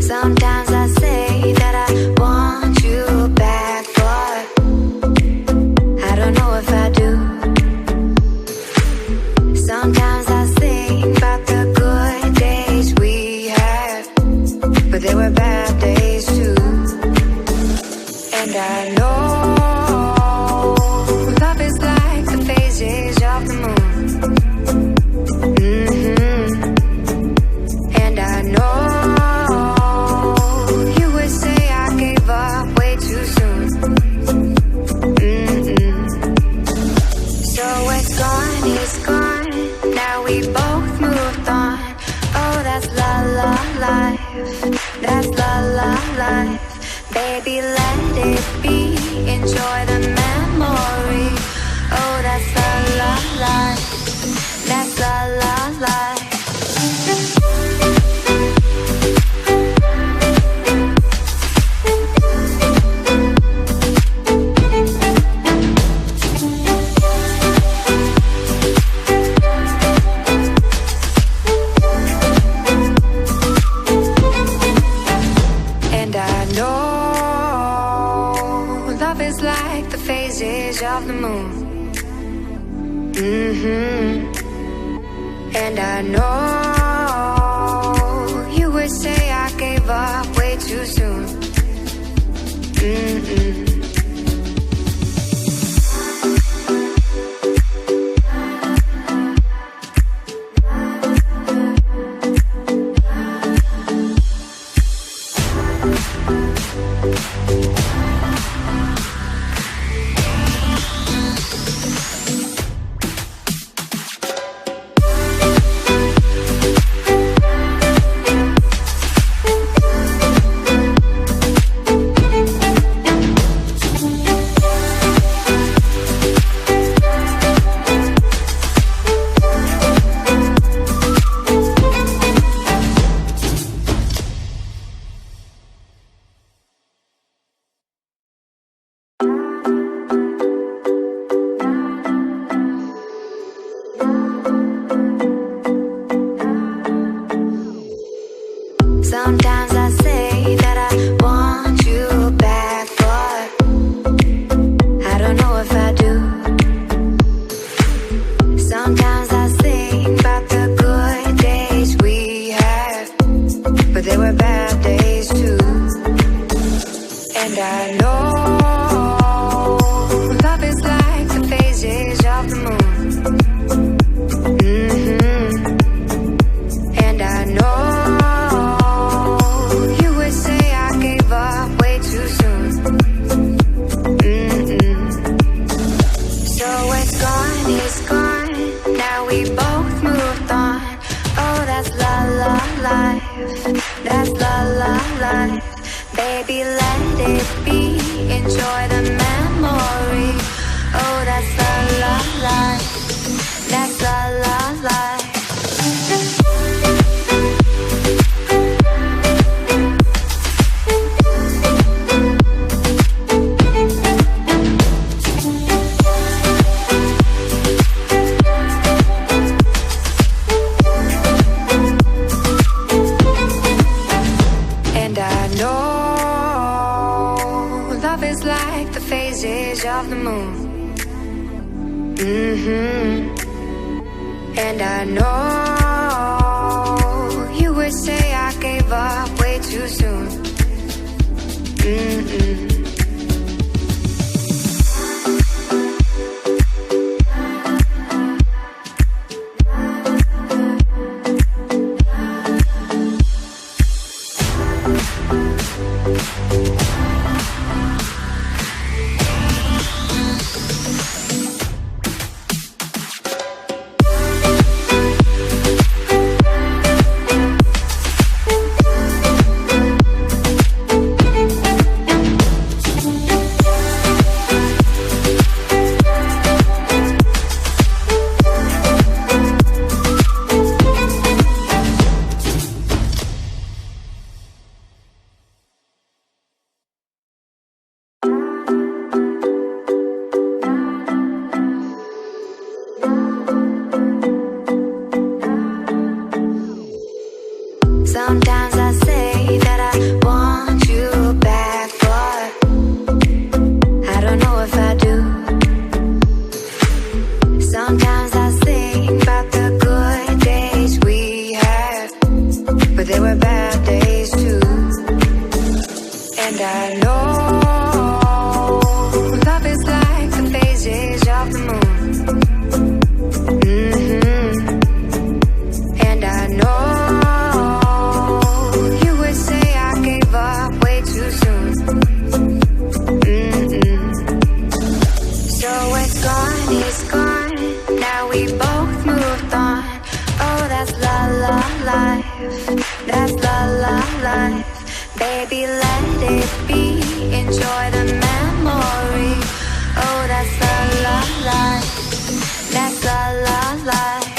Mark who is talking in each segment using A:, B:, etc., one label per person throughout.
A: Sometimes I say that I want you back, but I don't know if I do. Sometimes I think about the good days we had, but there were bad days too. And I know love is like the phases of the moon. And I know you would say I gave up way too soon. So it's gone, now we both moved on. Oh, that's la la life, that's la la life. Baby, let it be, enjoy the memory. Oh, that's la la life, that's la la life. Of the moon. And I know you would say I gave up way too soon. Sometimes I say that I want you back, but I don't know if I do. Sometimes I think about the good days we had, but there were bad days too. And I know love is like the phases of the moon. And I know that's la la life. Baby, let it be, enjoy the memory. Oh, that's la la life, that's la la life. Of the moon. And I know you would say I gave up way too soon. Baby, let it be. Enjoy the memory. Oh, that's la la life. That's la la life.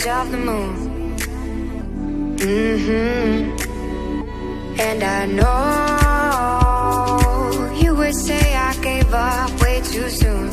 A: Of the moon. And I know you would say I gave up way too soon.